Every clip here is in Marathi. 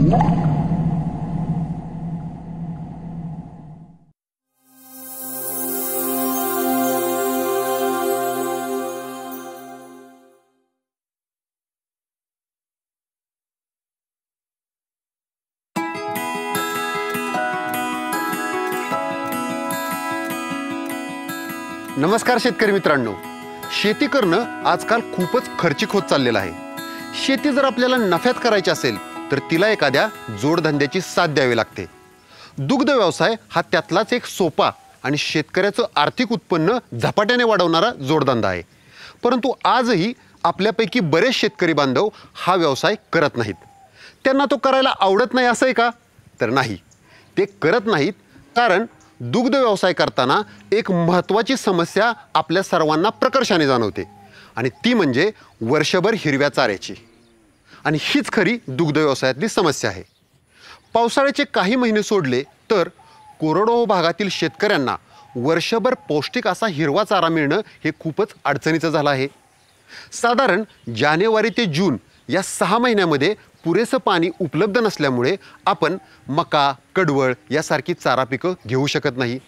नमस्कार शेतकरी मित्रांनो, शेती करणं आजकाल खूपच खर्चिक होत चाललेलं आहे। शेती जर आपल्याला नफ्यात करायची असेल तर तिला एखाद्या जोडधंद्याची साथ द्यावी लागते। दुग्ध व्यवसाय हा त्यातलाच एक सोपा आणि शेतकऱ्याचं आर्थिक उत्पन्न झपाट्याने वाढवणारा जोडधंदा आहे। परंतु आजही आपल्यापैकी बरेच शेतकरी बांधव हा व्यवसाय करत नाहीत। त्यांना तो करायला आवडत नाही असं आहे का? तर नाही, ते करत नाहीत कारण दुग्ध व्यवसाय करताना एक महत्त्वाची समस्या आपल्या सर्वांना प्रकर्षाने जाणवते आणि ती म्हणजे वर्षभर हिरव्या चाऱ्याची। आणि हीच खरी दुग्ध व्यवसायातली समस्या आहे। पावसाळ्याचे काही महिने सोडले तर कोरडवाहू भागातील शेतकऱ्यांना वर्षभर पौष्टिक असा हिरवा चारा मिळणं हे खूपच अडचणीचं झालं आहे। साधारण जानेवारी ते जून या 6 महिन्यामध्ये पुरेसं पाणी उपलब्ध नसल्यामुळे आपण मका, कडवळ यासारखी चारा पिकं घेऊ शकत नाही।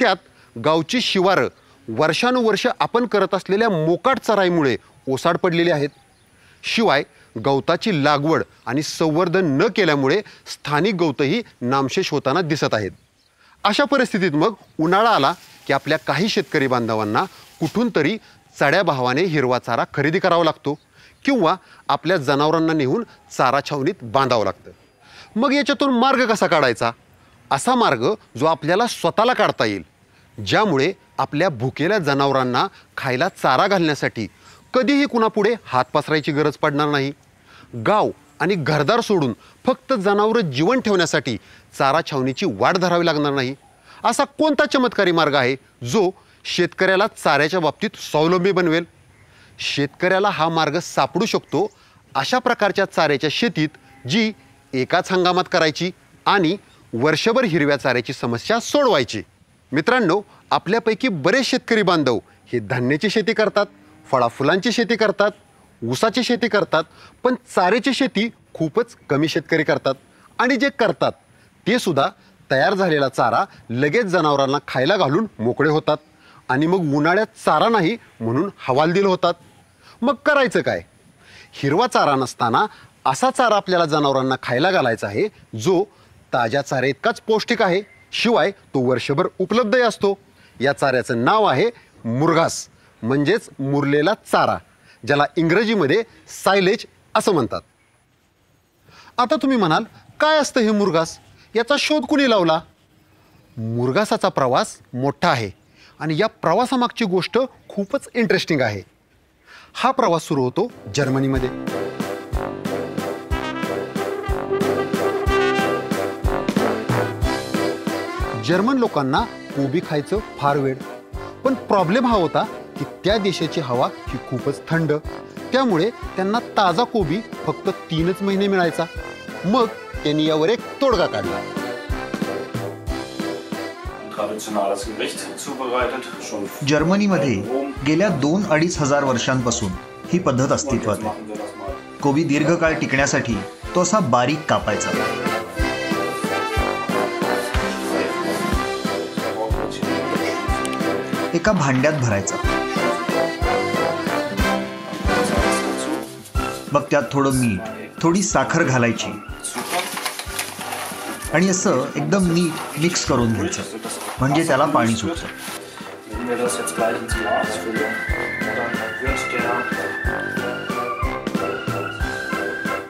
त्यात गावची शिवारं वर्षानुवर्ष आपण करत असलेल्या मोकाट चराईमुळे ओसाड पडलेली आहेत। शिवाय गवताची लागवड आणि संवर्धन न केल्यामुळे स्थानिक गवतही नामशेष होताना दिसत आहेत। अशा परिस्थितीत मग उन्हाळा आला की आपल्या काही शेतकरी बांधवांना कुठून तरी चढ्या भावाने हिरवा चारा खरेदी करावा लागतो किंवा आपल्या जनावरांना नेऊन चारा छावणीत बांधावं लागतं। मग याच्यातून मार्ग कसा काढायचा? असा मार्ग जो आपल्याला स्वतःला काढता येईल, ज्यामुळे आपल्या भुकेल्या जनावरांना खायला चारा घालण्यासाठी कधीही कुणापुढे हात पसरायची गरज पडणार नाही। गाव आणि घरदार सोडून फक्त जनावरं जीवन ठेवण्यासाठी चारा छावणीची वाट धरावी लागणार नाही। असा कोणता चमत्कारी मार्ग आहे जो शेतकऱ्याला चाऱ्याच्या बाबतीत स्वावलंबी बनवेल? शेतकऱ्याला हा मार्ग सापडू शकतो अशा प्रकारच्या चाऱ्याच्या शेतीत जी एकाच हंगामात करायची आणि वर्षभर हिरव्या चाऱ्याची समस्या सोडवायची। मित्रांनो, आपल्यापैकी बरेच शेतकरी बांधव हे धान्याची शेती करतात, फळाफुलांची शेती करतात, ऊसाची शेती करतात, पण चाऱ्याची शेती खूपच कमी शेतकरी करतात आणि जे करतात ते सुद्धा तयार झालेला चारा लगेच जनावरांना खायला घालून मोकळे होतात आणि मग उन्हाळ्यात चारा नाही म्हणून हवालदिल होतात। मग करायचं काय? हिरवा चारा नसताना असा चारा आपल्याला जनावरांना खायला घालायचा आहे जो ताज्या चाऱ्या इतकाच पौष्टिक आहे, शिवाय तो वर्षभर उपलब्धही असतो। या चाऱ्याचं नाव आहे मुरघास, म्हणजेच मुरलेला चारा, ज्याला इंग्रजीमध्ये सायलेज असं म्हणतात। आता तुम्ही म्हणाल, काय असतं हे मुरघास? याचा शोध कुणी लावला? मुरघासाचा प्रवास मोठा आहे आणि या प्रवासामागची गोष्ट खूपच इंटरेस्टिंग आहे। हा प्रवास सुरू होतो जर्मनीमध्ये। जर्मन लोकांना कोबी खायचं फार वेळ, पण प्रॉब्लेम हा होता की त्या देशाची हवा ही खूपच थंड, त्यामुळे त्यांना ताजा कोबी फक्त 3च महिने मिळायचा। मग त्यांनी यावर एक तोडगा काढला। जर्मनीमध्ये गेल्या 2-2.5 हजार वर्षांपासून ही पद्धत अस्तित्वात आहे। कोबी दीर्घकाळ टिकण्यासाठी तो असा बारीक कापायचा। एका भांड्यात भरायचा, मग त्यात थोडं मीठ, थोडी साखर घालायची आणि असं एकदम नीट मिक्स करून घ्यायचं, म्हणजे त्याला पाणी सुटतं।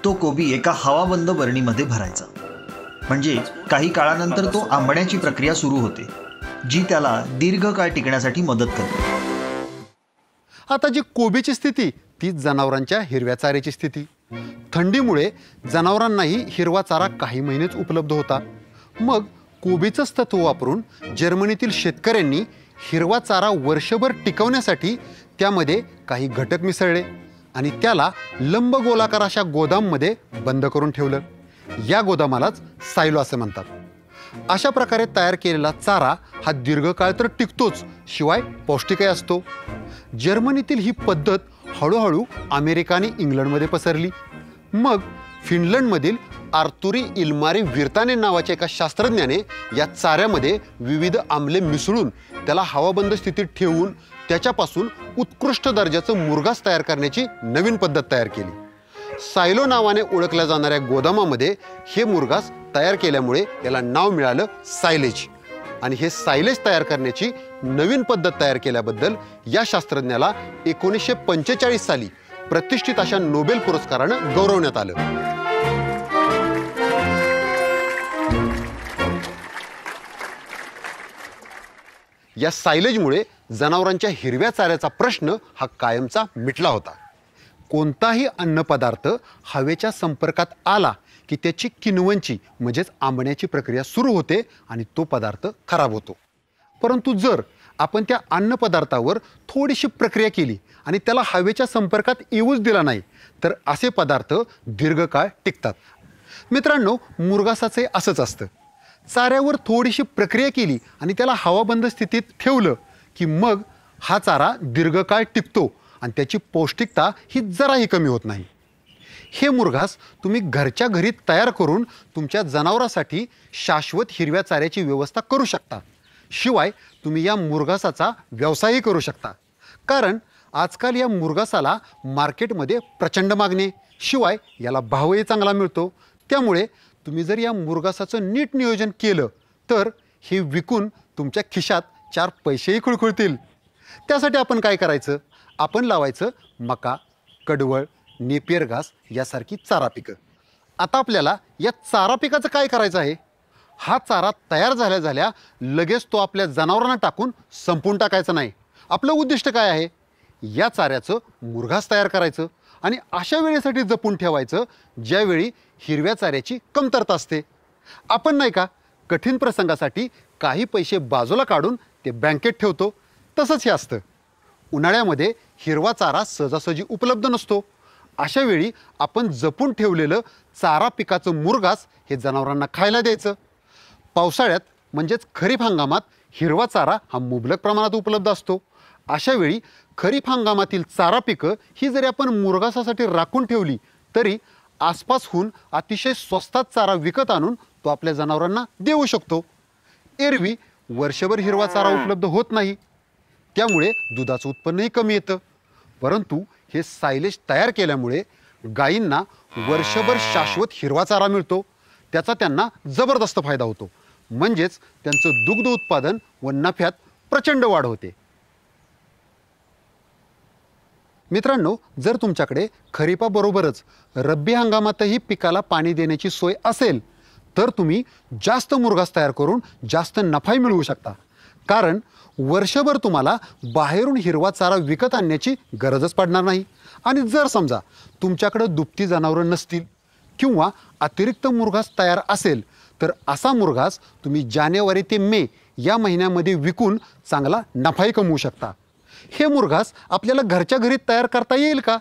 तो कोबी एका हवाबंद बरणीमध्ये भरायचा, म्हणजे काही काळानंतर तो आंबण्याची प्रक्रिया सुरू होते, जी त्याला दीर्घकाळ टिकण्यासाठी मदत करते। आता जी कोबीची स्थिती तीच जनावरांच्या हिरव्या चाऱ्याची स्थिती। थंडीमुळे जनावरांनाही हिरवा चारा काही महिनेच उपलब्ध होता। मग कोबीचंच तत्व वापरून जर्मनीतील शेतकऱ्यांनी हिरवा चारा वर्षभर टिकवण्यासाठी त्यामध्ये काही घटक मिसळले आणि त्याला लंबगोलाकार अशा गोदाममध्ये बंद करून ठेवलं। या गोदामालाच सायलो असं म्हणतात। अशा प्रकारे तयार केलेला चारा हा दीर्घकाळ तर टिकतोच, शिवाय पौष्टिकही असतो। जर्मनीतील ही पद्धत हळूहळू अमेरिका आणि इंग्लंडमध्ये पसरली। मग फिनलंडमधील आर्तुरी इल्मारी विर्ताने नावाच्या एका शास्त्रज्ञाने या चाऱ्यामध्ये विविध आम्ले मिसळून त्याला हवाबंद स्थितीत ठेवून त्याच्यापासून उत्कृष्ट दर्जाचं मुरघास तयार करण्याची नवीन पद्धत तयार केली। सायलो नावाने ओळखल्या जाणाऱ्या गोदामामध्ये हे मुरघास तयार केल्यामुळे याला नाव मिळालं सायलेज। आणि हे सायलेज तयार करण्याची नवीन पद्धत तयार केल्याबद्दल या शास्त्रज्ञाला 1945 साली प्रतिष्ठित अशा नोबेल पुरस्कारानं गौरवण्यात आलं। या सायलेजमुळे जनावरांच्या हिरव्या चाऱ्याचा प्रश्न हा कायमचा मिटला होता। कोणताही अन्नपदार्थ हवेच्या संपर्कात आला की त्याची किण्वनची म्हणजेच आंबण्याची प्रक्रिया सुरू होते आणि तो पदार्थ खराब होतो। परंतु जर आपण त्या अन्नपदार्थावर थोडीशी प्रक्रिया केली आणि त्याला हवेच्या संपर्कात येऊच दिला नाही तर असे पदार्थ दीर्घकाळ टिकतात। मित्रांनो, मुरघासाचे असंच असतं। चाऱ्यावर थोडीशी प्रक्रिया केली आणि त्याला हवाबंद स्थितीत ठेवलं की मग हा चारा दीर्घकाळ टिकतो आणि त्याची पौष्टिकता ही जराही कमी होत नाही। हे मुरघास तुम्ही घरच्या घरी तयार करून तुमच्या जनावरांसाठी शाश्वत हिरव्या चाऱ्याची व्यवस्था करू शकता। शिवाय तुम्ही या मुरघासाचा व्यवसायही करू शकता, कारण आजकाल या मुरघासाला मार्केटमध्ये प्रचंड मागणी, शिवाय याला भावही चांगला मिळतो। त्यामुळे तुम्ही जर या मुरघासाचं नीट नियोजन केलं तर हे विकून तुमच्या खिशात 4 पैसेही खुळखुळतील। त्यासाठी आपण काय करायचं, आपण लावायचं मका, कडवळ, नेपियर घास यासारखी चारा पिकं। आता आपल्याला या चारा पिकाचं काय करायचं आहे, हा चारा तयार झाल्या लगेच तो आपल्या जनावरांना टाकून संपून टाकायचा नाही। आपलं उद्दिष्ट काय आहे, या चाऱ्याचं मुरघास तयार करायचं आणि अशा वेळेसाठी जपून ठेवायचं ज्यावेळी हिरव्या चाऱ्याची कमतरता असते। आपण नाही का कठीण प्रसंगासाठी काही पैसे बाजूला काढून ते बँकेत ठेवतो, तसंच हे असतं। उन्हाळ्यामध्ये हिरवा चारा सहजासहजी उपलब्ध नसतो, अशा वेळी आपण जपून ठेवलेलं चारा पिकाचं मुरघास हे जनावरांना खायला द्यायचं। पावसाळ्यात म्हणजेच खरीप हंगामात हिरवा चारा हा मुबलक प्रमाणात उपलब्ध असतो। अशा वेळी खरीप हंगामातील चारा पिकं ही जरी आपण मुरघासासाठी राखून ठेवली तरी आसपासहून अतिशय स्वस्तात चारा विकत आणून तो आपल्या जनावरांना देऊ शकतो। एरवी वर्षभर हिरवा चारा उपलब्ध होत नाही, त्यामुळे दुधाचं उत्पन्नही कमी येतं। परंतु हे सायलेज तयार केल्यामुळे गायींना वर्षभर शाश्वत हिरवा चारा मिळतो, त्याचा त्यांना जबरदस्त फायदा होतो। म्हणजेच त्यांचं दुग्ध उत्पादन व नफ्यात प्रचंड वाढ होते। मित्रांनो, जर तुमच्याकडे खरीपाबरोबरच रब्बी हंगामातही पिकाला पाणी देण्याची सोय असेल तर तुम्ही जास्त मुरघास तयार करून जास्त नफाही मिळवू शकता, कारण वर्षभर तुम्हाला बाहेरून हिरवा चारा विकत आणण्याची गरजच पडणार नाही। आणि जर समजा तुमच्याकडे दुभती जनावरं नसतील किंवा अतिरिक्त मुरघास तयार असेल तर असा मुरघास तुम्ही जानेवारी ते मे या महिन्यामध्ये विकून चांगला नफाही कमवू शकता। हे मुरघास आपल्याला घरच्या घरी तयार करता येईल का?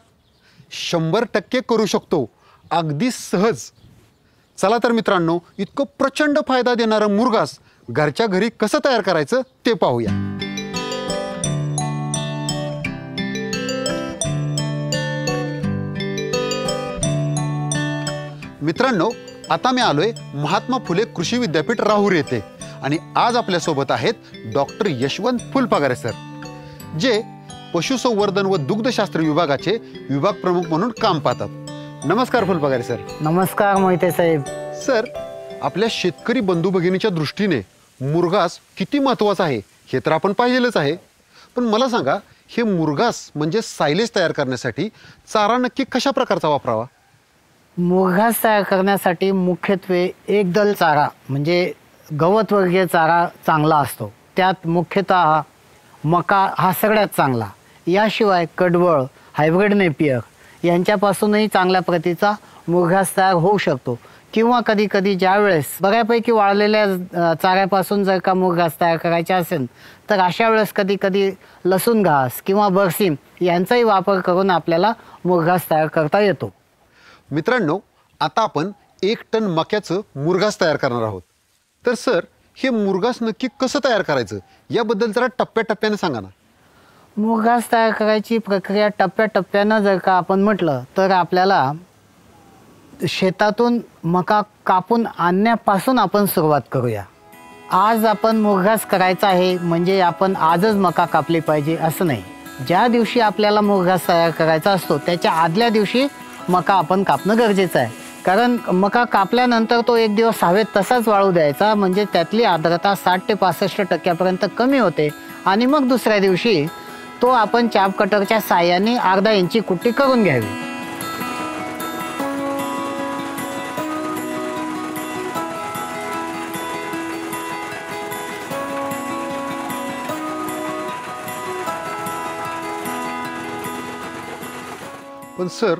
100% करू शकतो, अगदी सहज। चला तर मित्रांनो, इतकं प्रचंड फायदा देणारं मुरघास घरच्या घरी कसं तयार करायचं ते पाहूया। मित्रांनो, आता मी आलोय महात्मा फुले कृषी विद्यापीठ राहुर येथे आणि आज आपल्यासोबत आहेत डॉक्टर यशवंत फुलपगारे सर, जे पशुसंवर्धन व दुग्धशास्त्र विभागाचे विभाग प्रमुख म्हणून काम पाहतात। नमस्कार फुलपगारे सर। नमस्कार मोहिते साहेब। सर, आपल्या शेतकरी बंधू भगिनीच्या दृष्टीने मुरघास किती महत्त्वाचा आहे हे तर आपण पाहिलेलंच आहे, पण मला सांगा, हे मुरघास म्हणजे सायलेज तयार करण्यासाठी चारा नक्की कशा प्रकारचा वापरावा? मुरघास तयार करण्यासाठी मुख्यत्वे एकदल चारा म्हणजे गवतवर्गीय चारा चांगला असतो। त्यात मुख्यतः मका हा सगळ्यात चांगला, याशिवाय कडवळ, हायब्रिड नेपियर यांच्यापासूनही चांगल्या प्रतीचा मुरघास तयार होऊ शकतो। किंवा कधी कधी ज्यावेळेस बऱ्यापैकी वाळलेल्या चाऱ्यापासून जर का मुरघास तयार करायचा असेल तर अशा वेळेस कधी कधी लसूण घास किंवा बरसीम यांचाही वापर करून आपल्याला मुरघास तयार करता येतो। मित्रांनो, आता आपण 1 टन मक्याचं मुरघास तयार करणार आहोत। तर सर, हे मुरघास नक्की कसं तयार करायचं याबद्दल जरा टप्प्याटप्प्याने सांगा ना। मुरघास तयार करायची प्रक्रिया टप्प्याटप्प्यानं जर का आपण म्हटलं तर आपल्याला शेतातून मका कापून आणण्यापासून आपण सुरुवात करूया. आज आपण मुरघास करायचा आहे म्हणजे आपण आजच मका कापली पाहिजे असं नाही. ज्या दिवशी आपल्याला मुरघास तयार करायचा असतो त्याच्या आदल्या दिवशी मका आपण कापणं गरजेचं आहे. कारण मका कापल्यानंतर तो एक दिवस हवेत तसाच वाळू द्यायचा, म्हणजे त्यातली आर्द्रता 60 ते 65% कमी होते आणि मग दुसऱ्या दिवशी तो आपण चाप कटरच्या साहाय्याने अर्धा इंची कुट्टी करून घ्यावी. पण सर,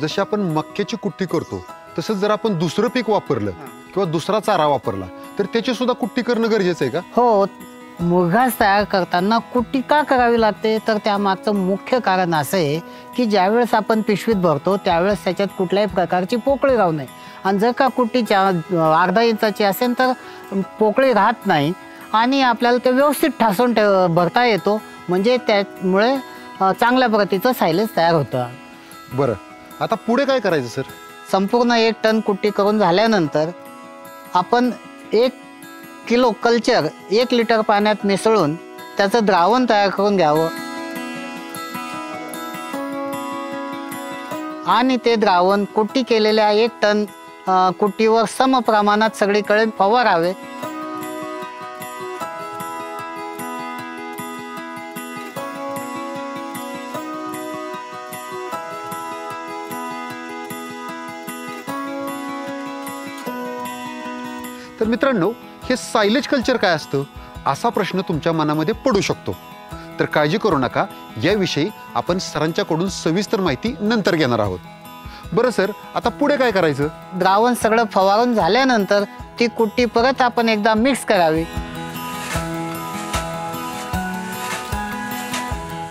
जशी आपण मक्याची कुट्टी करतो तसंच जर आपण दुसरं पीक वापरलं किंवा दुसरा चारा वापरला तर त्याची सुद्धा कुट्टी करणं गरजेचं आहे का? हो, मुरघास तयार करताना कुट्टी का करावी लागते तर त्यामागचं मुख्य कारण असं आहे की ज्यावेळेस आपण पिशवीत भरतो त्यावेळेस त्याच्यात कुठल्याही प्रकारची पोकळी राहू नये. आणि जर का कुट्टी अर्धा इंचाची असेल तर पोकळी राहत नाही आणि आपल्याला ते व्यवस्थित ठासून भरता येतो, म्हणजे त्यामुळे चांगल्या प्रतीचं सायलेज तयार होतं. बरं, आता पुढे काय करायचं सर? संपूर्ण 1 टन कुट्टी करून झाल्यानंतर आपण 1 किलो कल्चर 1 लिटर पाण्यात मिसळून त्याचं द्रावण तयार करून घ्यावं आणि ते द्रावण कुट्टी केलेल्या 1 टन कुट्टीवर सम प्रमाणात सगळीकडे फवारावे. तर मित्रांनो, हे सायलेज कल्चर काय असतं असा प्रश्न तुमच्या मनामध्ये पडू शकतो. तर काळजी करू नका, याविषयी आपण सरांच्याकडून सविस्तर माहिती नंतर घेणार आहोत. बरं सर, आता पुढे काय करायचं? द्रावण सगळं फवारून झाल्यानंतर ती कुट्टी परत आपण एकदा मिक्स करावी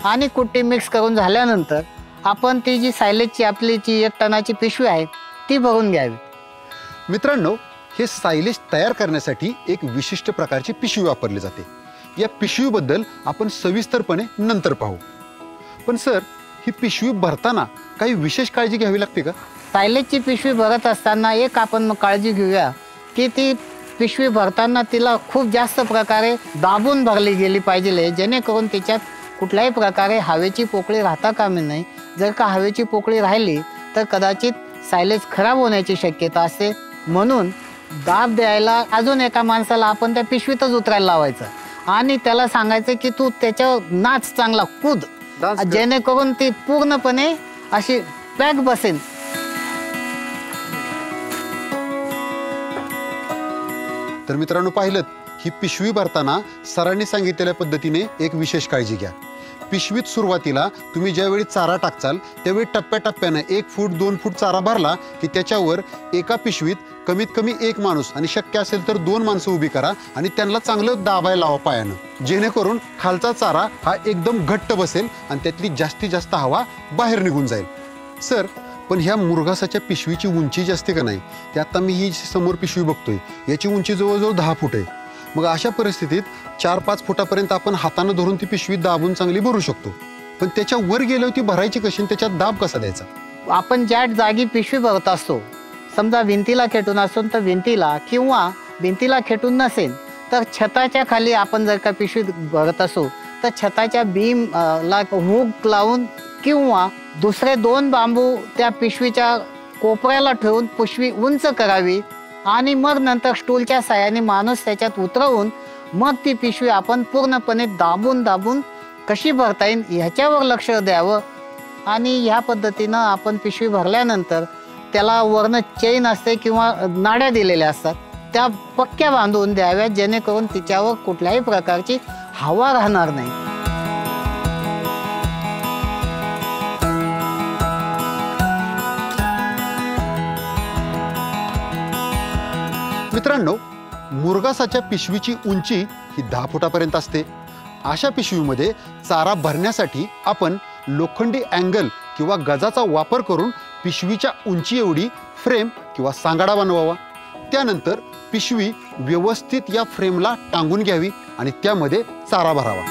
आणि कुट्टी मिक्स करून झाल्यानंतर आपण ती जी सायलेजची आपली जी 1 टनाची पिशवी आहे ती भरून घ्यावी. मित्रांनो, हे सायलेज तयार करण्यासाठी एक विशिष्ट प्रकारची पिशवी वापरली जाते. या पिशवीबद्दल आपण सविस्तरपणे नंतर पाहू. पण सर, ही पिशवी भरताना काही विशेष काळजी घ्यावी लागते का? सायलेजची पिशवी भरत असताना एक आपण काळजी घेऊया की ती पिशवी भरताना तिला खूप जास्त प्रकारे दाबून भरली गेली पाहिजे, जेणेकरून तिच्यात कुठल्याही प्रकारे हवेची पोकळी राहता कामी नाही. जर का हवेची पोकळी राहिली तर कदाचित सायलेज खराब होण्याची शक्यता असते. म्हणून दाब द्यायला अजून एका माणसाला आपण त्या पिशवीतच उतरायला लावायचं आणि त्याला सांगायचं की तू त्याच्यावर नाच, चांगला कूद, जेणेकरून ती पूर्णपणे अशी पॅक बसेल. तर मित्रांनो, पाहिलं, ही पिशवी भरताना सरांनी सांगितलेल्या पद्धतीने एक विशेष काळजी घ्या. पिशवीत सुरुवातीला तुम्ही ज्यावेळी चारा टाकचाल त्यावेळी टप्प्याटप्प्यानं 1 फूट 2 फूट चारा भरला की त्याच्यावर एका पिशवीत कमीत कमी 1 माणूस आणि शक्य असेल तर 2 माणसं उभी करा आणि त्यांना चांगलं दाबायला लावा पायानं, जेणेकरून खालचा चारा हा एकदम घट्ट बसेल आणि त्यातली जास्तीत जास्त हवा बाहेर निघून जाईल. सर, पण ह्या मुरघासाच्या पिशवीची उंची जी असते का नाही, ते आता मी ही समोर पिशवी बघतोय याची उंची जवळजवळ 10 फूट आहे. मग अशा परिस्थितीत 4-5 फुटापर्यंत आपण हातानं धरून ती पिशवी दाबून चांगली भरू शकतो. पण त्याच्या वर गेल्यावर ती भरायची कशी आणि त्याच्यात दाब कसा द्यायचा? आपण ज्या जागी पिशवी भरत असतो, समजा भिंतीला खेटून असून तर भिंतीला, किंवा भिंतीला खेटून नसेल तर छताच्या खाली आपण जर का पिशवी भरत असू तर छताच्या बीम ला हुक लावून किंवा दुसरे 2 बांबू त्या पिशवीच्या कोपऱ्याला ठेवून पिशवी उंच करावी आणि मग नंतर स्टूलच्या साहाय्याने माणूस त्याच्यात उतरवून मग ती पिशवी आपण पूर्णपणे दाबून दाबून कशी भरता येईल ह्याच्यावर लक्ष द्यावं. आणि ह्या पद्धतीनं आपण पिशवी भरल्यानंतर त्याला वरनं चेन असते किंवा नाड्या दिलेल्या असतात, त्या पक्क्या बांधून द्याव्यात, जेणेकरून तिच्यावर कुठल्याही प्रकारची हवा राहणार नाही. मित्रांनो, मुरघासाच्या पिशवीची उंची ही 10 फुटापर्यंत असते. अशा पिशवीमध्ये चारा भरण्यासाठी आपण लोखंडी अँगल किंवा गजाचा वापर करून पिशवीच्या उंची एवढी फ्रेम किंवा सांगाडा बनवावा. त्यानंतर पिशवी व्यवस्थित या फ्रेमला टांगून घ्यावी आणि त्यामध्ये चारा भरावा.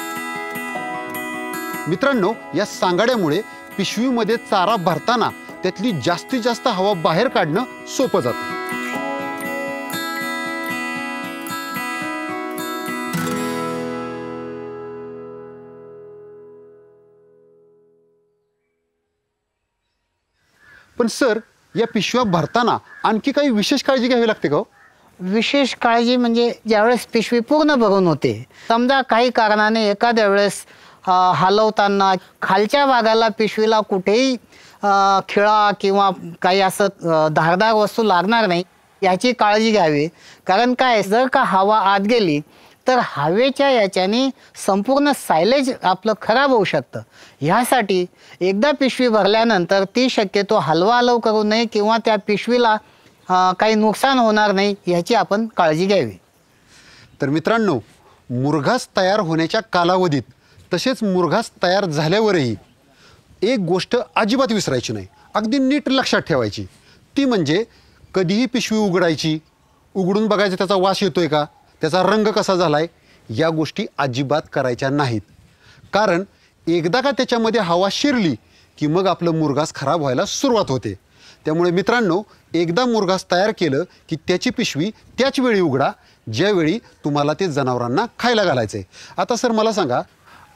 मित्रांनो, या सांगाड्यामुळे पिशवीमध्ये चारा भरताना त्यातली जास्तीत जास्त हवा बाहेर काढणं सोपं जातं. पण सर, या पिशव्या भरताना आणखी काही विशेष काळजी घ्यावी लागते का हो? विशेष काळजी म्हणजे ज्यावेळेस पिशवी पूर्ण भरून होते, समजा काही कारणाने एखाद्या वेळेस हलवताना खालच्या भागाला पिशवीला कुठेही खिळा किंवा काही असं धारदार वस्तू लागणार नाही याची काळजी घ्यावी. कारण काय, जर का हवा आत गेली तर हवेच्या याच्याने संपूर्ण सायलेज आपलं खराब होऊ शकतं. ह्यासाठी एकदा पिशवी भरल्यानंतर ती शक्यतो हलवाहलव करू नये किंवा त्या पिशवीला काही नुकसान होणार नाही याची आपण काळजी घ्यावी. तर मित्रांनो, मुरघास तयार होण्याच्या कालावधीत तसेच मुरघास तयार झाल्यावरही एक गोष्ट अजिबात विसरायची नाही, अगदी नीट लक्षात ठेवायची. ती म्हणजे कधीही पिशवी उघडायची, उघडून बघायचं त्याचा वास येतोय का, त्याचा रंग कसा झालाय, या गोष्टी अजिबात करायच्या नाहीत. कारण एकदा का त्याच्यामध्ये हवा शिरली की मग आपलं मुरघास खराब व्हायला सुरुवात होते. त्यामुळे मित्रांनो, एकदा मुरघास तयार केलं की त्याची पिशवी त्याच वेळी उघडा ज्यावेळी तुम्हाला ते जनावरांना खायला घालायचं आहे. आता सर मला सांगा,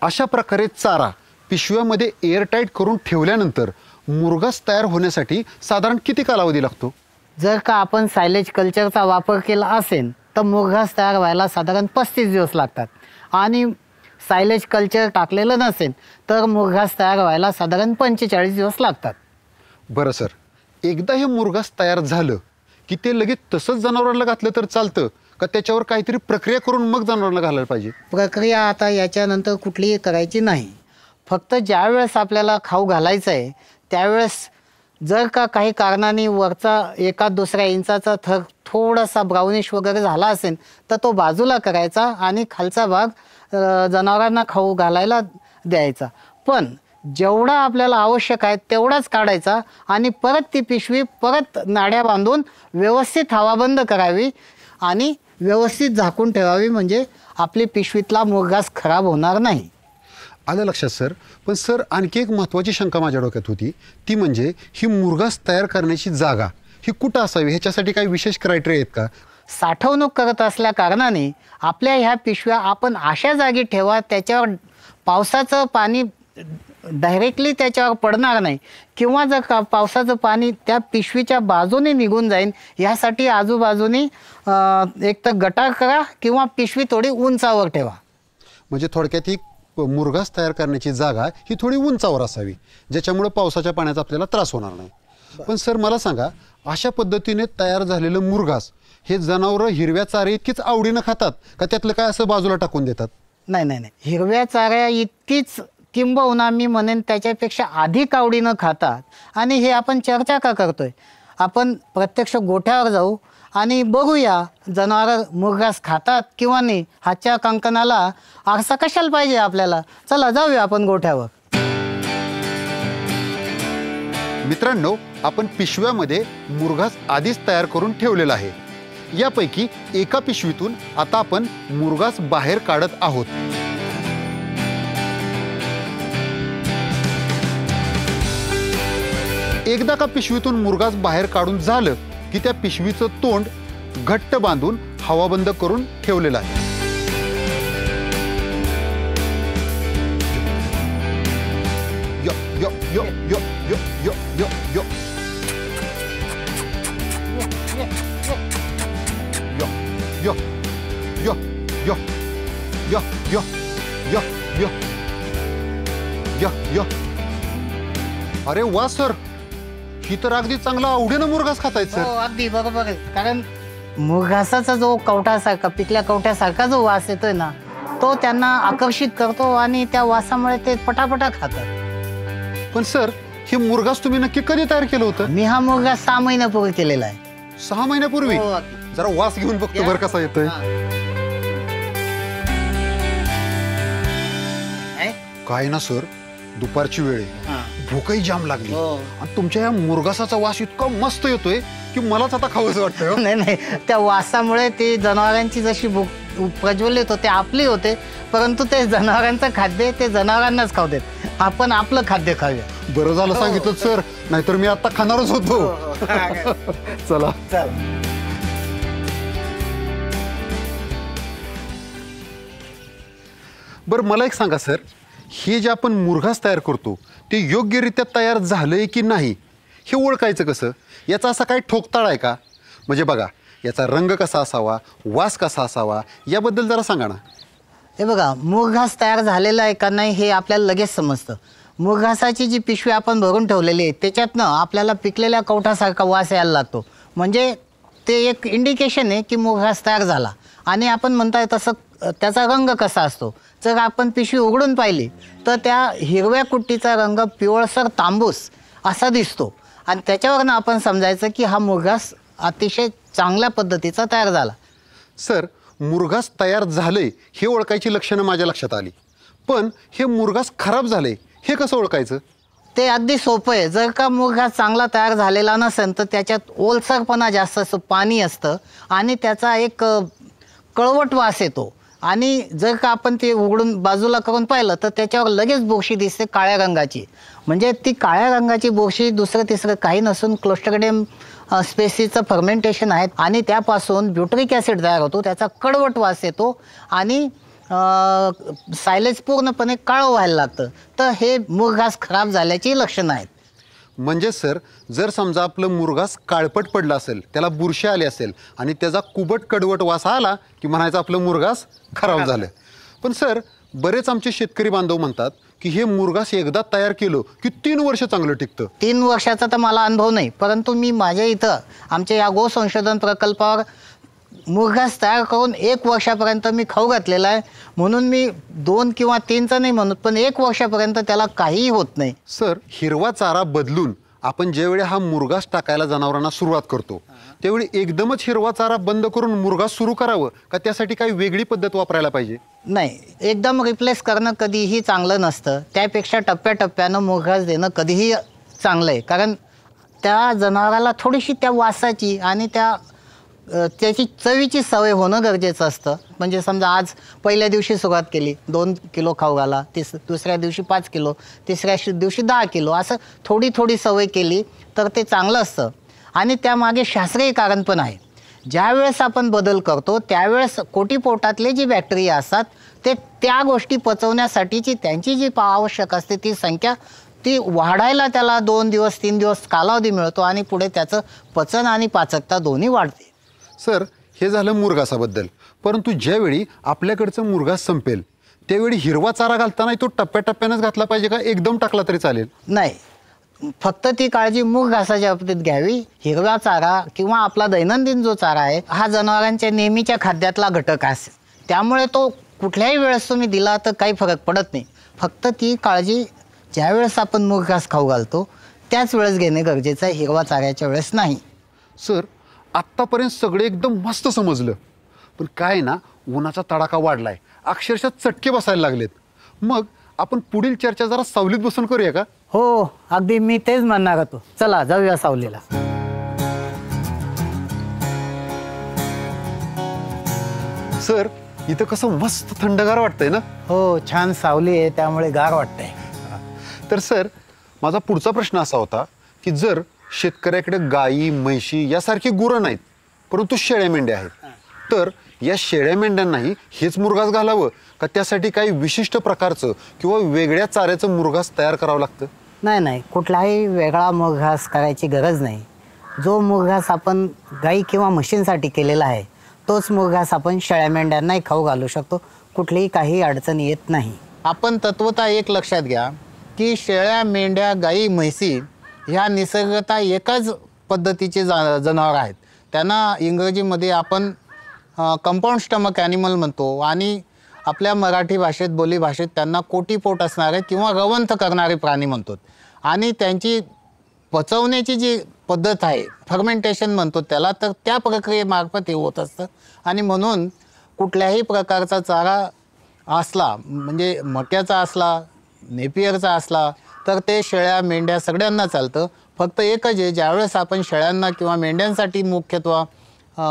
अशा प्रकारे चारा पिशव्यामध्ये एअरटाईट करून ठेवल्यानंतर मुरघास तयार होण्यासाठी साधारण किती कालावधी लागतो? जर का आपण सायलेज कल्चरचा वापर केला असेल तर मुरघास तयार व्हायला साधारण 35 दिवस लागतात आणि सायलेज कल्चर टाकलेलं नसेल तर मुरघास तयार व्हायला साधारण 45 दिवस लागतात. बरं सर, एकदा हे मुरघास तयार झालं की ते लगेच तसंच जनावरांना घातलं तर चालतं का त्याच्यावर काहीतरी प्रक्रिया करून मग जनावरांना घालायला पाहिजे? प्रक्रिया आता याच्यानंतर कुठलीही करायची नाही. फक्त ज्यावेळेस आपल्याला खाऊ घालायचं आहे त्यावेळेस जर का काही कारणाने वरचा एका दुसऱ्या इंचाचा थर थोडासा ब्राउनिश वगैरे झाला असेल तर तो बाजूला करायचा आणि खालचा भाग जनावरांना खाऊ घालायला द्यायचा. पण जेवढा आपल्याला आवश्यक आहे तेवढाच काढायचा आणि परत ती पिशवी परत नाड्या बांधून व्यवस्थित हवा बंद करावी आणि व्यवस्थित झाकून ठेवावी, म्हणजे आपली पिशवीतला मुरघास खराब होणार नाही. आलं लक्षात सर. पण सर, आणखी एक महत्त्वाची शंका माझ्या डोक्यात होती, ती म्हणजे ही मुरघास तयार करण्याची जागा ही कुठं असावी, ह्याच्यासाठी काही विशेष क्रायटेरिया आहेत का? साठवणूक करत असल्या कारणाने आपल्या ह्या पिशव्या आपण अशा जागी ठेवा त्याच्यावर पावसाचं पाणी डायरेक्टली त्याच्यावर पडणार नाही किंवा जर का पावसाचं पाणी त्या पिशवीच्या बाजूने निघून जाईल यासाठी आजूबाजूनी एक तर गटार करा किंवा पिशवी थोडी उंचावर ठेवा. म्हणजे थोडक्यात ही मुरघास तयार करण्याची जागा ही थोडी उंचावर असावी ज्याच्यामुळे पावसाच्या पाण्याचा आपल्याला त्रास होणार नाही. पण सर मला सांगा, अशा पद्धतीने तयार झालेलं मुरघास हे जनावरं हिरव्या चारे इतकीच आवडीनं खातात का त्यातलं काय असं बाजूला टाकून देतात? नाही नाही नाही, हिरव्या चाऱ्या इतकीच किंबहुना मी म्हणेन त्याच्यापेक्षा अधिक आवडीनं खातात. आणि हे आपण चर्चा का करतोय, आपण प्रत्यक्ष गोठ्यावर जाऊ आणि बघूया जनावरं मुरघास खातात किंवा नाही. हातच्या कंकणाला आरसा कशाला पाहिजे आपल्याला, चला जाऊया आपण गोठ्यावर. मित्रांनो, आपण पिशव्यामध्ये मुरघास आधीच तयार करून ठेवलेला आहे. यापैकी एका पिशवीतून आता आपण मुरघास बाहेर काढत आहोत. एकदा का पिशवीतून मुरघास बाहेर काढून झालं की त्या पिशवीचं तोंड घट्ट बांधून हवा बंद करून ठेवलेलं आहे. यो यो यो यो यो यो यो यो यो यो यो यो यो यो यो यो यो. अरे वा सर, ही तर अगदी चांगला आवडीनं मुरघास खातायत सर. हो, अगदी बरोबर आहे. कारण मुरघासाचा जो कवटासारखा पिकल्या कवट्यासारखा जो वास येतोय ना तो त्यांना आकर्षित करतो आणि त्या वासामुळे ते पटापटा खातात. पण सर, हे मुरघास तुम्ही नक्की कधी तयार केलं होतं? मी हा मुरघास 6 महिन्यापूर्वी केलेला आहे. 6 महिन्यापूर्वी? हो, अगदी. जरा वास घेऊन बघतो बरं कसा येतोय. काय ना सर, दुपारची वेळ आहे, भूकही जाम लागली आणि तुमच्या या मुरघासाचा वास इतका मस्त येतोय की मलाच आता खावंसं वाटतं. नाही नाही, त्या वासामुळे ते जनावरांची जशी भूक प्रज्वलित होते आपली होते, परंतु ते जनावरांचं खाद्य ते जनावरांनाच खाऊ देत, आपण आपलं खाद्य खाऊया. बरं झालं सांगितलं सर, नाहीतर मी आता खाणारच होतो. चला. चल. बरं मला एक सांगा सर, हे जे आपण मुरघास तयार करतो ते योग्यरित्या तयार झालंय की नाही हे ओळखायचं कसं? याचा असा काही ठोकताळ आहे का? म्हणजे बघा, याचा रंग कसा असावा, वास कसा असावा, याबद्दल जरा सांगा ना. हे बघा, मुरघास तयार झालेला आहे का नाही हे आपल्याला लगेच समजतं. मुरघासाची जी पिशवी आपण भरून ठेवलेली आहे त्याच्यातनं आपल्याला पिकलेल्या कवठासारखा वास यायला लागतो. म्हणजे ते एक इंडिकेशन आहे की मुरघास तयार झाला. आणि आपण म्हणताय तसं त्याचा रंग कसा असतो, जर आपण पिशवी उघडून पाहिली तर त्या हिरव्या कुट्टीचा रंग पिवळसर तांबूस असा दिसतो. आणि त्याच्यावरनं आपण समजायचं की हा मुरघास अतिशय चांगल्या पद्धतीचा तयार झाला. सर, मुरघास तयार झालंय हे ओळखायची लक्षणं माझ्या लक्षात आली, पण हे मुरघास खराब झालंय हे कसं ओळखायचं? ते अगदी सोपं आहे. जर का मुरघास चांगला तयार झालेला नसेल तर त्याच्यात ओलसरपणा जास्त असतो, पाणी असतं आणि त्याचा एक कळवट वास येतो. आणि जर का आपण ते उघडून बाजूला करून पाहिलं तर त्याच्यावर लगेच बुरशी दिसते काळ्या रंगाची. म्हणजे ती काळ्या रंगाची बुरशी दुसरं तिसरं काही नसून क्लोस्ट्रिडियम स्पेसीचं फर्मेंटेशन आहे आणि त्यापासून ब्युटरिक ॲसिड तयार होतो. त्याचा कडवट वास येतो आणि सायलेज पूर्णपणे काळं व्हायला लागतं. तर हे मुरघास खराब झाल्याची लक्षणं आहेत. म्हणजे सर, जर समजा आपलं मुरघास काळपट पडलं असेल, त्याला बुरशी आली असेल आणि त्याचा कुबट कडवट वास आला की म्हणायचं आपलं मुरघास खराब झालं. पण सर, बरेच आमचे शेतकरी बांधव म्हणतात की हे मुरघास एकदा तयार केलं की 3 वर्ष चांगलं टिकतं. 3 वर्षाचा तर मला अनुभव नाही, परंतु मी माझ्या इथं आमच्या या गो संशोधन प्रकल्पावर मुरघास तयार करून 1 वर्षापर्यंत मी खाऊ घातलेला आहे. म्हणून मी 2 किंवा 3चं नाही म्हणत, पण 1 वर्षापर्यंत त्याला काहीही होत नाही. सर, हिरवा चारा बदलून आपण ज्यावेळी हा मुरघास टाकायला जनावरांना सुरुवात करतो त्यावेळी एकदमच हिरवा चारा बंद करून मुरघास सुरू करावं का त्यासाठी काही वेगळी पद्धत वापरायला पाहिजे? नाही, एकदम रिप्लेस करणं कधीही चांगलं नसतं. त्यापेक्षा टप्प्याटप्प्यानं मुरघास देणं कधीही चांगलं आहे. कारण त्या जनावराला थोडीशी त्या वासाची आणि त्याची चवीची सवय होणं गरजेचं असतं. म्हणजे समजा आज पहिल्या दिवशी सुरुवात केली, 2 किलो खाऊ घाला, दुसऱ्या दिवशी 5 किलो, तिसऱ्या दिवशी 10 किलो, असं थोडी थोडी सवय केली तर ते चांगलं असतं. आणि त्यामागे शास्त्रीय कारण पण आहे. ज्यावेळेस आपण बदल करतो त्यावेळेस कोटीपोटातले जी बॅक्टेरिया असतात ते त्या गोष्टी पचवण्यासाठीची त्यांची जी आवश्यक असते ती संख्या ती वाढायला त्याला 2 दिवस 3 दिवस कालावधी मिळतो आणि पुढे त्याचं पचन आणि पाचकता दोन्ही वाढते. सर, हे झालं मुरघासाबद्दल. परंतु ज्यावेळी आपल्याकडचं मुरघास संपेल त्यावेळी हिरवा चारा घालताना तो टप्प्याटप्प्यानंच घातला पाहिजे का एकदम टाकला तरी चालेल? नाही, फक्त ती काळजी मुरघासाच्या बाबतीत घ्यावी. हिरवा चारा किंवा आपला दैनंदिन जो चारा आहे हा जनावरांच्या नेहमीच्या खाद्यातला घटक आहे. त्यामुळे तो कुठल्याही वेळेस तुम्ही दिला तर काही फरक पडत नाही. फक्त ती काळजी ज्यावेळेस आपण मुरघास खाऊ घालतो त्याच वेळेस घेणे गरजेचं आहे, हिरवा चाऱ्याच्या वेळेस नाही. सर, आत्तापर्यंत सगळे एकदम मस्त समजलं, पण काय ना, उन्हाचा तडाखा वाढलाय, अक्षरशः चटके बसायला लागलेत. मग आपण पुढील चर्चा जरा सावलीत बसून करूया का? हो, अगदी मी तेच म्हणणार होतो. चला जाऊया सावलीला. सर, इथं कसं मस्त थंडगार वाटतंय ना? हो, छान सावली आहे त्यामुळे गार वाटतंय. तर सर, माझा पुढचा प्रश्न असा होता की जर शेतकऱ्याकडे गायी म्हैशी यासारखी गुरं नाहीत परंतु शेळ्या मेंढ्या आहेत, तर या शेळ्या मेंढ्यांनाही हेच मुरघास घालावं का त्यासाठी काही विशिष्ट प्रकारचं किंवा वेगळ्या चाऱ्याचं मुरघास तयार करावं लागतं? नाही, कुठलाही वेगळा मुरघास करायची गरज नाही. जो मुरघास आपण गाई किंवा म्हशींसाठी केलेला आहे तोच मुरघास आपण शेळ्या मेंढ्यांनाही खाऊ घालू शकतो. कुठलीही काही अडचण येत नाही. आपण तत्वता एक लक्षात घ्या की शेळ्या मेंढ्या गाई म्हैसी ह्या निसर्गतः एकाच पद्धतीचे जनावर आहेत. त्यांना इंग्रजीमध्ये आपण कंपाऊंड स्टमक ॲनिमल म्हणतो आणि आपल्या मराठी भाषेत बोलीभाषेत त्यांना कोटीपोट असणारे किंवा रवंथ करणारे प्राणी म्हणतो. आणि त्यांची पचवण्याची जी पद्धत आहे, फर्मेंटेशन म्हणतो त्याला, तर त्या प्रक्रियेमार्फत हे होत असतं. आणि म्हणून कुठल्याही प्रकारचा चारा असला, म्हणजे मक्याचा असला, नेपियरचा असला, तर ते शेळ्या मेंढ्या सगळ्यांना चालतं. फक्त एकच आहे, ज्यावेळेस आपण शेळ्यांना किंवा मेंढ्यांसाठी मुख्यत्वे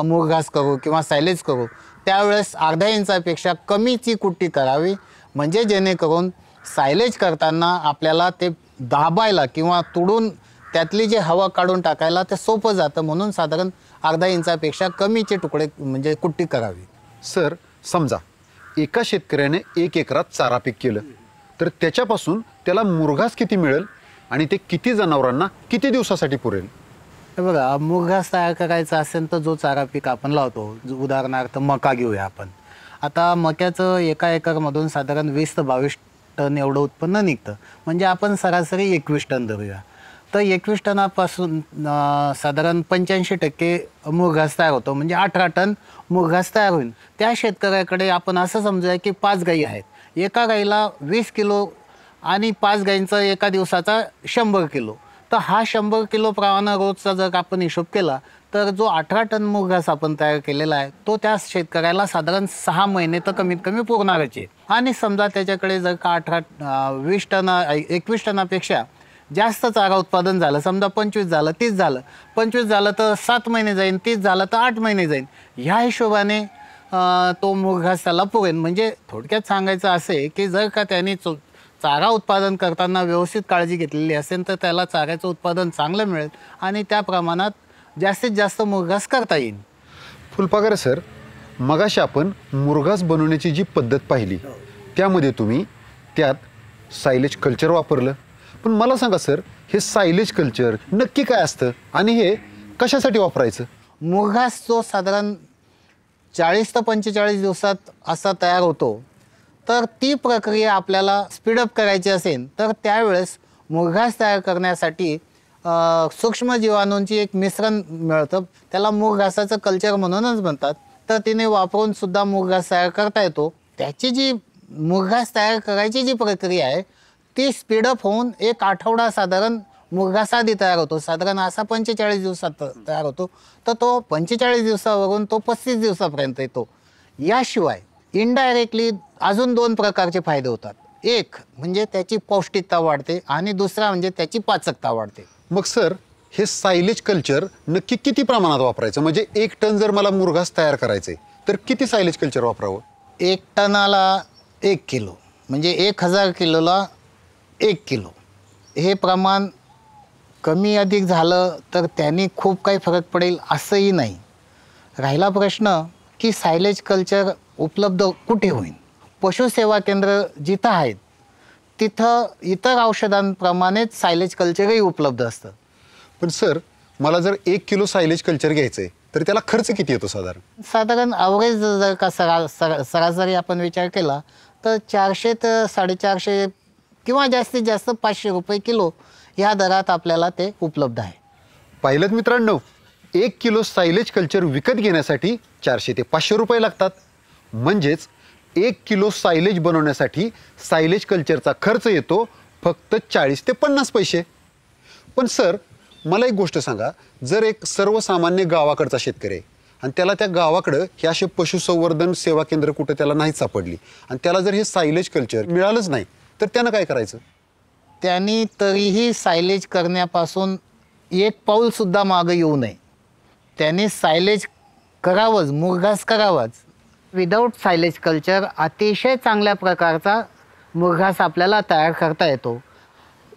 मुरघास करू किंवा सायलेज करू त्यावेळेस अर्ध्या इंचापेक्षा कमीची कुट्टी करावी, म्हणजे जेणेकरून सायलेज करताना आपल्याला ते दाबायला किंवा तुडून त्यातली जी हवा काढून टाकायला ते सोपं जातं, म्हणून साधारण अर्धा इंचापेक्षा कमीचे तुकडे म्हणजे कुट्टी करावी. सर, समजा एका शेतकऱ्याने 1 एकरात चारा पीक केलं, तर त्याच्यापासून त्याला मुरघास किती मिळेल आणि ते किती जनावरांना किती दिवसासाठी पुरेल? हे बघा, मुरघास तयार करायचा असेल तर जो चारा पीक आपण लावतो, उदाहरणार्थ मका घेऊया आपण. आता मक्याचं एका एकरमधून साधारण 20 ते 22 टन एवढं उत्पन्न निघतं, म्हणजे आपण सरासरी 21 टन धरूया. तर 21 टनापासून साधारण 85% मुरघास तयार होतो, म्हणजे 18 टन मुरघास तयार होईल. त्या शेतकऱ्याकडे आपण असं समजूया की 5 गायी आहेत, एका गाईला 20 किलो आणि 5 गायींचा एका दिवसाचा 100 किलो. तर हा 100 किलो प्रमाणे रोजचा जर आपण हिशोब केला तर जो 18 टन मुरघास आपण तयार केलेला आहे तो त्या शेतकऱ्याला साधारण 6 महिने तर कमीत कमी पुरणारच आहे. आणि समजा त्याच्याकडे जर का 21 टनापेक्षा जास्त चारा उत्पादन झालं, समजा 25 झालं, 30 झालं, 25 झालं तर 7 महिने जाईल, 30 झालं तर 8 महिने जाईल. ह्या हिशोबाने तो मुरघास त्याला पुरेल. म्हणजे थोडक्यात सांगायचं असे की जर का त्याने चारा उत्पादन करताना व्यवस्थित काळजी घेतलेली असेल तर त्याला चाऱ्याचं उत्पादन चांगलं मिळेल आणि त्या प्रमाणात जास्तीत जास्त मुरघास करता येईल. फुलपाखरे सर, मगाशी आपण मुरघास बनवण्याची जी पद्धत पाहिली त्यामध्ये तुम्ही त्यात सायलेज कल्चर वापरलं. पण मला सांगा सर, हे सायलेज कल्चर नक्की काय असतं आणि हे कशासाठी वापरायचं? मुरघास जो साधारण 40 ते 45 दिवसात असा तयार होतो, तर ती प्रक्रिया आपल्याला स्पीडअप करायची असेल तर त्यावेळेस मुरघास तयार करण्यासाठी सूक्ष्म जीवाणूंची एक मिश्रण मिळतं, त्याला मुरघासाचं कल्चर म्हणूनच म्हणतात. तर तिने वापरून सुद्धा मुरघास तयार करता येतो. त्याची जी मुरघास तयार करायची जी प्रक्रिया आहे ती स्पीडअप होऊन 1 आठवडा साधारण मुरघास आधी तयार होतो. साधारण असा 45 दिवसात तयार होतो, तर तो 45 दिवसावरून तो 35 दिवसापर्यंत येतो. याशिवाय इनडायरेक्टली अजून 2 प्रकारचे फायदे होतात. एक म्हणजे त्याची पौष्टिकता वाढते आणि दुसरा म्हणजे त्याची पाचकता वाढते. मग सर, हे सायलेज कल्चर नक्की किती प्रमाणात वापरायचं? म्हणजे 1 टन जर मला मुरघास तयार करायचे तर किती सायलेज कल्चर वापरावं? 1 टनाला 1 किलो, म्हणजे 1000 किलोला 1 किलो. हे प्रमाण कमी अधिक झालं तर त्यांनी खूप काही फरक पडेल असंही नाही. राहिला प्रश्न की सायलेज कल्चर उपलब्ध कुठे होईल? पशुसेवा केंद्र जिथं आहेत तिथं इतर औषधांप्रमाणेच सायलेज कल्चरही उपलब्ध असतं. पण सर, मला जर 1 किलो सायलेज कल्चर घ्यायचं आहे तर त्याला खर्च किती येतो साधारण? साधारण ॲव्हरेज जर का सरासरी आपण विचार केला तर 400 ते 450 किंवा जास्तीत जास्त 500 रुपये किलो ह्या दरात आपल्याला ते उपलब्ध आहे. पाहिलं मित्रांनो, 1 किलो सायलेज कल्चर विकत घेण्यासाठी 400 ते 500 रुपये लागतात. म्हणजेच 1 किलो सायलेज बनवण्यासाठी सायलेज कल्चरचा खर्च येतो फक्त 40 ते 50 पैसे. पण सर, मला एक गोष्ट सांगा, जर एक सर्वसामान्य गावाकडचा शेतकरी आहे आणि त्याला त्या गावाकडं हे असे पशुसंवर्धन सेवा केंद्र कुठं त्याला नाही सापडली आणि त्याला जर हे सायलेज कल्चर मिळालंच नाही तर त्यानं काय करायचं? त्यांनी तरीही सायलेज करण्यापासून 1 पाऊलसुद्धा मागं येऊ नये. त्यांनी सायलेज करावंच, मुरघास करावाच. विदाऊट सायलेज कल्चर अतिशय चांगल्या प्रकारचा मुरघास आपल्याला तयार करता येतो.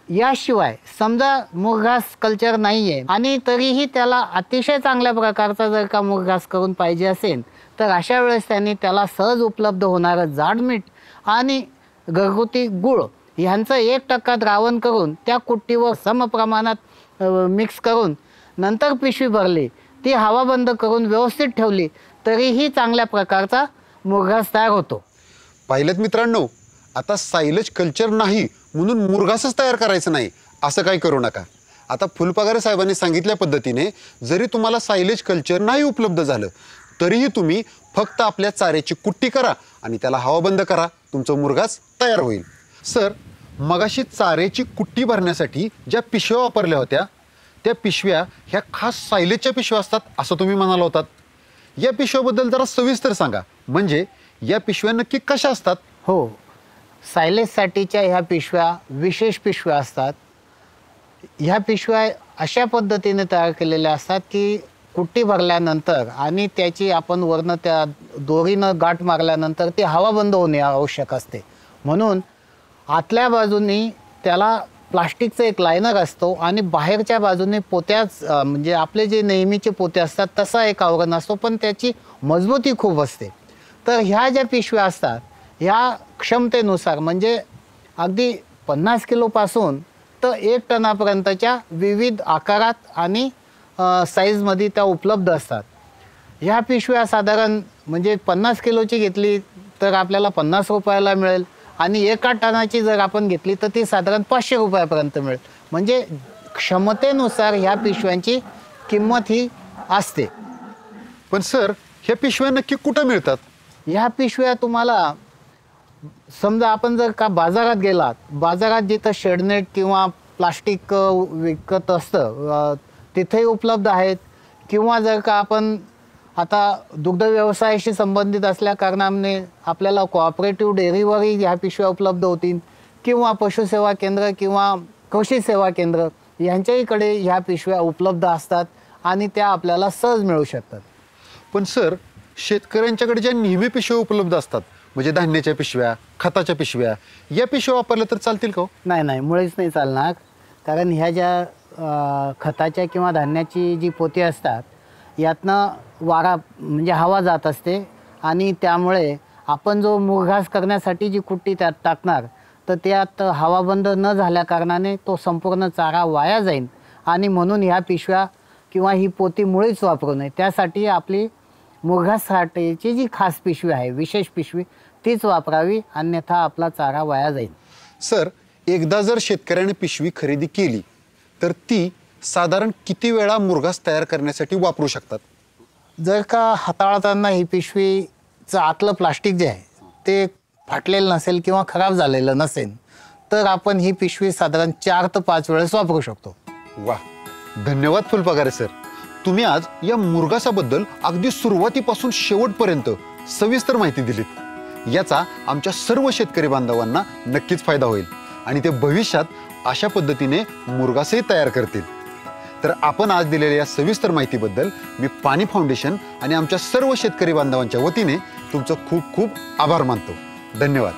याशिवाय समजा मुरघास कल्चर नाही आहे आणि तरीही त्याला अतिशय चांगल्या प्रकारचा जर का मुरघास करून पाहिजे असेल तर अशा वेळेस त्यांनी त्याला सहज उपलब्ध होणारं जाड मीठ आणि घरगुती गूळ ह्यांचं 1% द्रावण करून त्या कुट्टीवर समप्रमाणात मिक्स करून नंतर पिशवी भरली, ती हवा बंद करून व्यवस्थित ठेवली तरीही चांगल्या प्रकारचा मुरघास तयार होतो. पाहिलं मित्रांनो, आता सायलेज कल्चर नाही म्हणून मुरघासच तयार करायचं नाही असं काही करू नका. आता फुलपाखरे साहेबांनी सांगितल्या पद्धतीने जरी तुम्हाला सायलेज कल्चर नाही उपलब्ध झालं तरीही तुम्ही फक्त आपल्या चाऱ्याची कुट्टी करा आणि त्याला हवा बंद करा, तुमचं मुरघास तयार होईल. सर, मगाशी चाऱ्याची कुट्टी भरण्यासाठी ज्या पिशव्या वापरल्या होत्या त्या पिशव्या ह्या खास सायलेजच्या पिशव्या असतात असं तुम्ही म्हणाला होतात. या पिशव्याबद्दल जरा सविस्तर सांगा, म्हणजे या पिशव्या नक्की कशा असतात? हो, सायलेजसाठीच्या ह्या पिशव्या विशेष पिशव्या असतात. ह्या पिशव्या अशा पद्धतीने तयार केलेल्या असतात की कुट्टी भरल्यानंतर आणि त्याची आपण वरनं त्या दोरीनं गाठ मारल्यानंतर ती हवा बंद होणे आवश्यक असते. म्हणून आतल्या बाजूनी त्याला प्लास्टिकचं एक लायनर असतो आणि बाहेरच्या बाजूने पोत्याच म्हणजे आपले जे नेहमीचे पोते असतात तसा एक आवरण असतो, पण त्याची मजबूती खूप असते. तर ह्या ज्या पिशव्या असतात ह्या क्षमतेनुसार म्हणजे अगदी 50 किलोपासून तर 1 टनापर्यंतच्या विविध आकारात आणि साईजमध्ये त्या उपलब्ध असतात. ह्या पिशव्या साधारण म्हणजे 50 किलोची घेतली तर आपल्याला 50 रुपयाला मिळेल आणि 1 टनाची जर आपण घेतली तर ती साधारण 500 रुपयापर्यंत मिळेल. म्हणजे क्षमतेनुसार ह्या पिशव्यांची किंमत ही असते. पण सर, ह्या पिशव्या नक्की कुठं मिळतात? ह्या पिशव्या तुम्हाला समजा आपण जर का बाजारात गेलात, बाजारात जिथं शेडनेट किंवा प्लास्टिक विकत असतं तिथेही उपलब्ध आहेत. किंवा जर का आपण आता दुग्ध व्यवसायाशी संबंधित असल्या कारणाने आपल्याला कोऑपरेटिव्ह डेअरीवरही ह्या पिशव्या उपलब्ध होतील किंवा पशुसेवा केंद्र किंवा कृषी सेवा केंद्र यांच्याकडे ह्या पिशव्या उपलब्ध असतात आणि त्या आपल्याला सहज मिळू शकतात. पण सर, शेतकऱ्यांच्याकडे ज्या नेहमी पिशव्या उपलब्ध असतात म्हणजे धान्याच्या पिशव्या, खताच्या पिशव्या, या पिशव्या वापरल्या तर चालतील का? नाही, मुळीच नाही चालणार. कारण ह्या ज्या खताच्या किंवा धान्याची जी पोती असतात यातनं वारा म्हणजे हवा जात असते आणि त्यामुळे आपण जो मुरघास करण्यासाठी जी कुट्टी त्यात टाकणार तर त्यात हवाबंद न झाल्या कारणाने तो संपूर्ण चारा वाया जाईल आणि म्हणून ह्या पिशव्या किंवा ही पोती मुळीच वापरू नये. त्यासाठी आपली मुरघासाठीची जी खास पिशवी आहे, विशेष पिशवी, तीच वापरावी, अन्यथा आपला चारा वाया जाईल. सर, एकदा जर शेतकऱ्याने पिशवी खरेदी केली तर ती साधारण किती वेळा मुरघास तयार करण्यासाठी वापरू शकतात? जर का हाताळताना ही पिशवीचं आतलं प्लास्टिक जे आहे ते फाटलेलं नसेल किंवा खराब झालेलं नसेल तर आपण ही पिशवी साधारण 4 ते 5 वेळेस वापरू शकतो. वा, धन्यवाद फुलपगारे सर. तुम्ही आज या मुरघासाबद्दल अगदी सुरुवातीपासून शेवटपर्यंत सविस्तर माहिती दिलीत. याचा आमच्या सर्व शेतकरी बांधवांना नक्कीच फायदा होईल आणि ते भविष्यात अशा पद्धतीने मुरघासही तयार करतील. तर आपण आज दिलेल्या या सविस्तर माहितीबद्दल मी पाणी फाउंडेशन आणि आमच्या सर्व शेतकरी बांधवांच्या वतीने तुमचं खूप खूप आभार मानतो. धन्यवाद.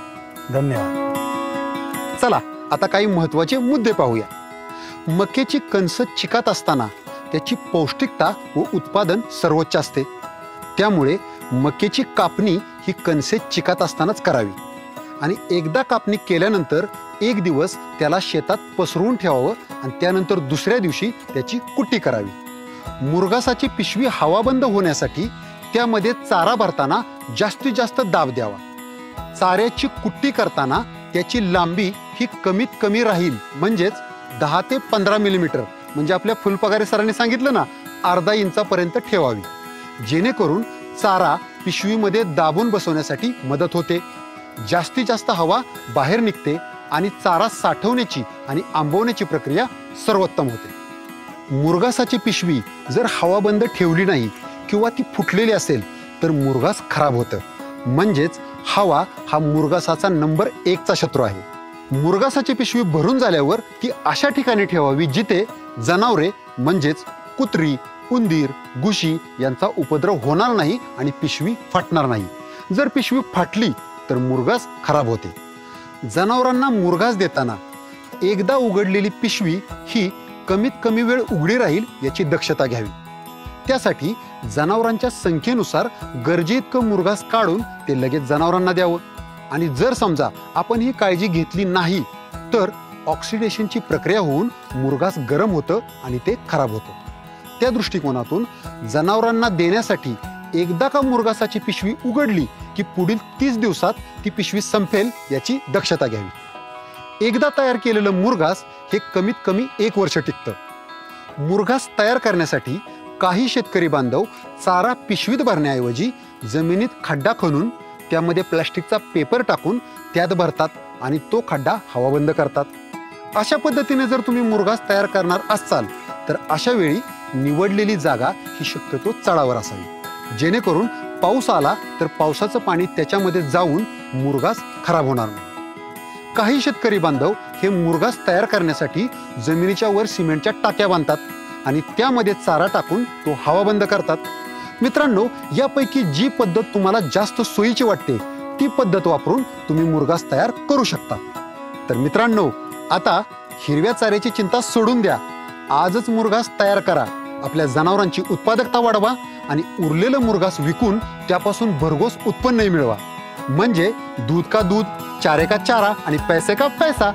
चला आता काही महत्त्वाचे मुद्दे पाहूया. मक्याची कणसं चिकात असताना त्याची पौष्टिकता व उत्पादन सर्वोच्च असते. त्यामुळे मक्याची कापणी ही कणसे चिकात असतानाच करावी आणि एकदा कापणी केल्यानंतर 1 दिवस त्याला शेतात पसरवून ठेवावं आणि त्यानंतर दुसऱ्या दिवशी त्याची कुट्टी करावी. मुरघासाची पिशवी हवाबंद होण्यासाठी त्यामध्ये चारा भरताना जास्तीत जास्त दाब द्यावा. चाऱ्याची कुट्टी करताना त्याची लांबी ही कमीत कमी राहील, म्हणजेच 10 ते 15 मिलीमीटर, म्हणजे आपल्या फुलपगारे सरांनी सांगितलं ना, अर्धा इंचापर्यंत ठेवावी, जेणेकरून चारा पिशवीमध्ये दाबून बसवण्यासाठी मदत होते. जास्तीत जास्त हवा बाहेर निघते आणि चारा साठवण्याची आणि आंबवण्याची प्रक्रिया सर्वोत्तम होते. मुरघासाची पिशवी जर हवाबंद ठेवली नाही किंवा ती फुटलेली असेल तर मुरघास खराब होतं. म्हणजेच हवा हा मुरघासाचा नंबर 1चा शत्रू आहे. मुरघासाची पिशवी भरून झाल्यावर ती अशा ठिकाणी ठेवावी जिथे जनावरे म्हणजेच कुत्री, उंदीर, घुशी यांचा उपद्रव होणार नाही आणि पिशवी फाटणार नाही. जर पिशवी फाटली तर मुरघास खराब होते. जनावरांना मुरघास देताना एकदा उघडलेली पिशवी ही कमीत कमी वेळ उघडी राहील याची दक्षता घ्यावी. त्यासाठी जनावरांच्या संख्येनुसार गरजेइतकं मुरघास काढून ते लगेच जनावरांना द्यावं. आणि जर समजा आपण ही काळजी घेतली नाही तर ऑक्सिडेशनची प्रक्रिया होऊन मुरघास गरम होतं आणि ते खराब होतं. त्या दृष्टिकोनातून जनावरांना देण्यासाठी एकदा का मुरघासाची पिशवी उघडली की पुढील 30 दिवसात ती पिशवी संपेल याची दक्षता घ्यावी. एकदा तयार केलेलं मुरघास हे कमीत कमी 1 वर्ष टिकतं. मुरघास तयार करण्यासाठी काही शेतकरी बांधव चारा पिशवीत भरण्याऐवजी जमिनीत खड्डा खणून त्यामध्ये प्लास्टिकचा पेपर टाकून त्यात भरतात आणि तो खड्डा हवाबंद करतात. अशा पद्धतीने जर तुम्ही मुरघास तयार करणार असाल तर अशा वेळी निवडलेली जागा ही शक्यतो चढावर असावी, जेणेकरून पाऊस आला तर पावसाचं पाणी त्याच्यामध्ये जाऊन मुरघास खराब होणार नाही. काही शेतकरी बांधव हे मुरघास तयार करण्यासाठी जमिनीच्या वर सिमेंटच्या टाक्या बांधतात आणि त्यामध्ये चारा टाकून तो हवाबंद करतात. मित्रांनो, यापैकी जी पद्धत तुम्हाला जास्त सोयीची वाटते ती पद्धत वापरून तुम्ही मुरघास तयार करू शकता. तर मित्रांनो, आता हिरव्या चाऱ्याची चिंता सोडून द्या. आजच मुरघास तयार करा. आपल्या जनावरांची उत्पादकता वाढवा आणि उरलेलं मुरघास विकून त्यापासून भरघोस उत्पन्नही मिळवा. म्हणजे दूध का दूध, चारे का चारा आणि पैसे का पैसा.